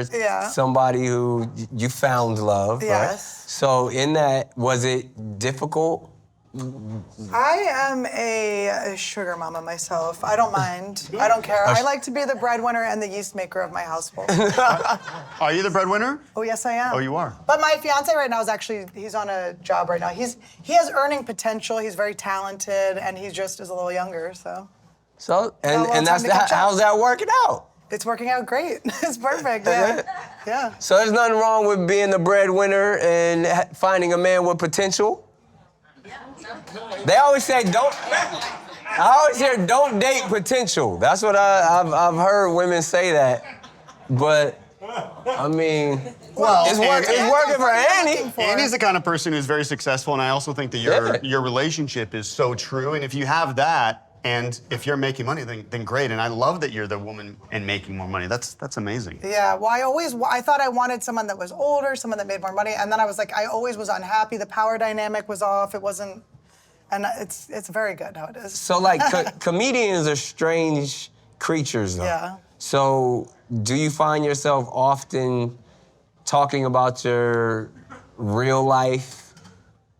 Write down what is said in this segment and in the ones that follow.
you're somebody who you found love, right? Yes. So in that, was it difficult? I am a sugar mama myself. I don't mind. I don't care. I like to be the breadwinner and the yeast maker of my household. Are you the breadwinner? Oh, yes, I am. Oh, you are? But my fiance right now is actually, he's on a job right now. He has earning potential. He's very talented, and he just is a little younger, so. And how's that working out? It's working out great. It's perfect, yeah. Yeah. So there's nothing wrong with being the breadwinner and finding a man with potential? They always say I always hear don't date potential. That's what I've heard women say that. But, I mean, it's working for Annie. Annie's the kind of person who's very successful, and I also think that your relationship is so true. And if you have that, and if you're making money, then great. And I love that you're the woman and making more money. That's amazing. Yeah, well, I thought I wanted someone that was older, someone that made more money, and then I was like, I always was unhappy. The power dynamic was off. It wasn't, and it's very good how it is. So, like, comedians are strange creatures, though. Yeah. So, do you find yourself often talking about your real life,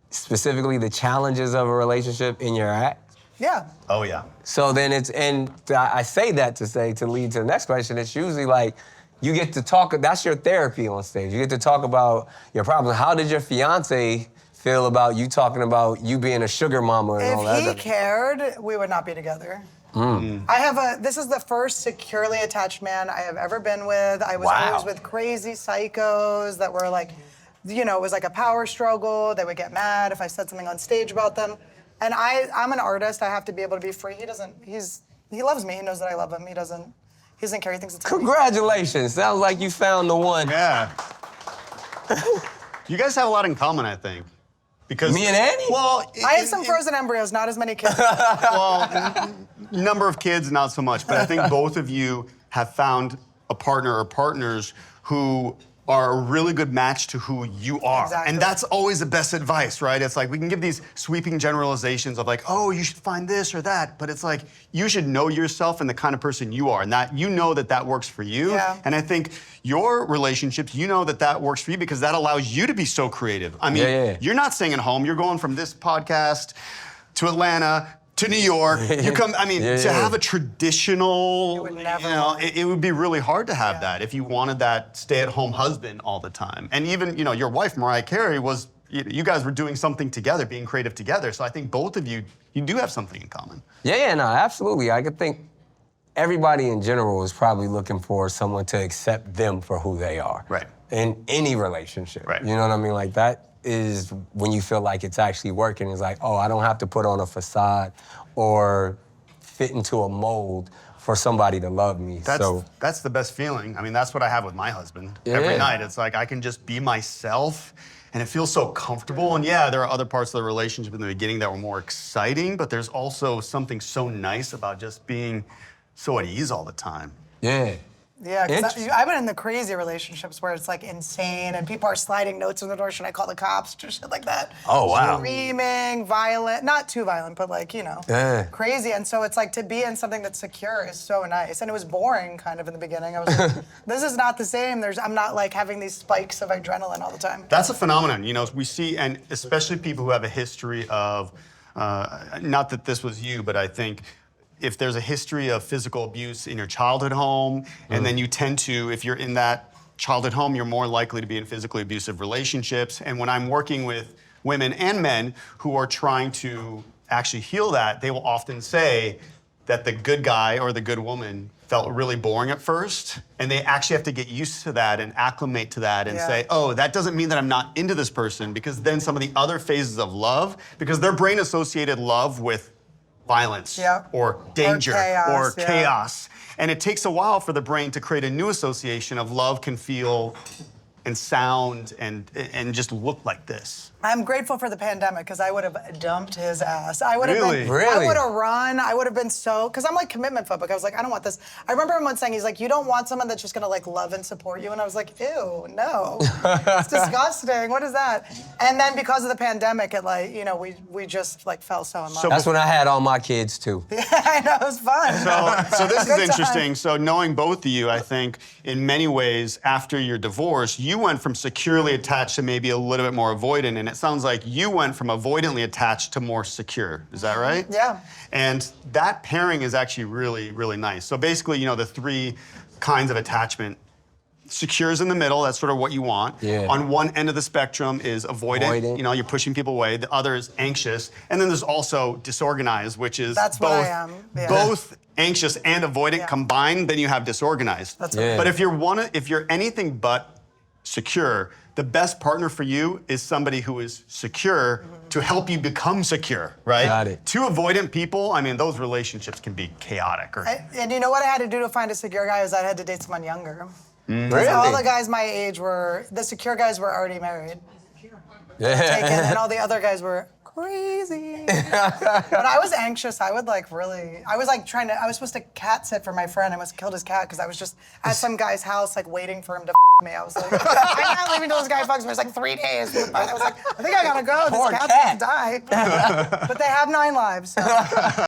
specifically the challenges of a relationship in your act? Yeah. Oh, yeah. So then I say that to lead to the next question. It's usually like, you get to talk, that's your therapy on stage. You get to talk about your problems. How did your fiance feel about you talking about you being a sugar mama and all that? If he cared, we would not be together. This is the first securely attached man I have ever been with. I was always with crazy psychos that were like, it was like a power struggle. They would get mad if I said something on stage about them. And I'm an artist. I have to be able to be free. He loves me. He knows that I love him. He doesn't care. He thinks it's Congratulations. Sounds like you found the one. Yeah. You guys have a lot in common, I think. Because me and Annie? Well, I have some frozen embryos, not as many kids. Well, number of kids, not so much. But I think both of you have found a partner or partners who are a really good match to who you are. Exactly. And that's always the best advice, right? It's like we can give these sweeping generalizations of like, oh, you should find this or that. But it's like, you should know yourself and the kind of person you are, and that you know that works for you. Yeah. And I think your relationships, you know that works for you because that allows you to be so creative. I mean, you're not staying at home. You're going from this podcast to Atlanta to New York. You come, to have a traditional, it would never it would be really hard to have that if you wanted that stay-at-home husband all the time. And even, your wife, Mariah Carey, you guys were doing something together, being creative together. So I think both of you do have something in common. No, absolutely. I could think everybody in general is probably looking for someone to accept them for who they are. Right. In any relationship. Right. You know what I mean? Like that is when you feel like it's actually working. It's like, oh, I don't have to put on a facade or fit into a mold for somebody to love me. That's the best feeling. I mean, that's what I have with my husband. Every night, it's like I can just be myself, and it feels so comfortable. And yeah, there are other parts of the relationship in the beginning that were more exciting, but there's also something so nice about just being so at ease all the time. Yeah. Yeah, because I've been in the crazy relationships where it's like insane and people are sliding notes on the door. Should I call the cops? Just shit like that. Oh, wow. Screaming, violent, not too violent, but like, crazy. And so it's like to be in something that's secure is so nice. And it was boring kind of in the beginning. I was like, this is not the same. I'm not like having these spikes of adrenaline all the time. That's a phenomenon, we see, and especially people who have a history of, not that this was you, but I think, if there's a history of physical abuse in your childhood home, and then you tend to, if you're in that childhood home, you're more likely to be in physically abusive relationships. And when I'm working with women and men who are trying to actually heal that, they will often say that the good guy or the good woman felt really boring at first, and they actually have to get used to that and acclimate to that and say, oh, that doesn't mean that I'm not into this person, because then some of the other phases of love, because their brain associated love with violence or danger or chaos. And it takes a while for the brain to create a new association of love can feel and sound and just look like this. I'm grateful for the pandemic because I would have dumped his ass. I would have Really? been, Really? I would have run. I would have been so, because I'm like commitment phobic. I was like, I don't want this. I remember him once saying, he's like, you don't want someone that's just gonna like love and support you. And I was like, ew, no. It's disgusting. What is that? And then because of the pandemic, it like, you know, we just like fell so in love. That's when I had all my kids too. Yeah, I know, it was fun. So this is Good interesting. time. So knowing both of you, I think in many ways after your divorce, you went from securely attached to maybe a little bit more avoidant, and it sounds like you went from avoidantly attached to more secure. Is that right? Yeah. And that pairing is actually really, really nice. So basically, you know, the three kinds of attachment. Secure is in the middle, that's sort of what you want. Yeah. On one end of the spectrum is avoidant. You know, you're pushing people away. The other is anxious. And then there's also disorganized, which is That's what I am. Yeah. both anxious and avoidant combined, then you have disorganized. That's Yeah. But if you're anything but secure, the best partner for you is somebody who is secure to help you become secure, right? Got it. Two avoidant people, I mean, those relationships can be chaotic. And you know what I had to do to find a secure guy is I had to date someone younger. Really? All the guys my age the secure guys were already married. Yeah. Taken, and all the other guys were crazy. But I was anxious. I would like really, I was like I was supposed to cat sit for my friend. I must have killed his cat because I was just at some guy's house like waiting for him to me. I was like, I'm not leaving until this guy fucks me. It was like 3 days. I was like, I think I gotta go. Poor This cat's cat. gonna die. But they have 9 lives. So.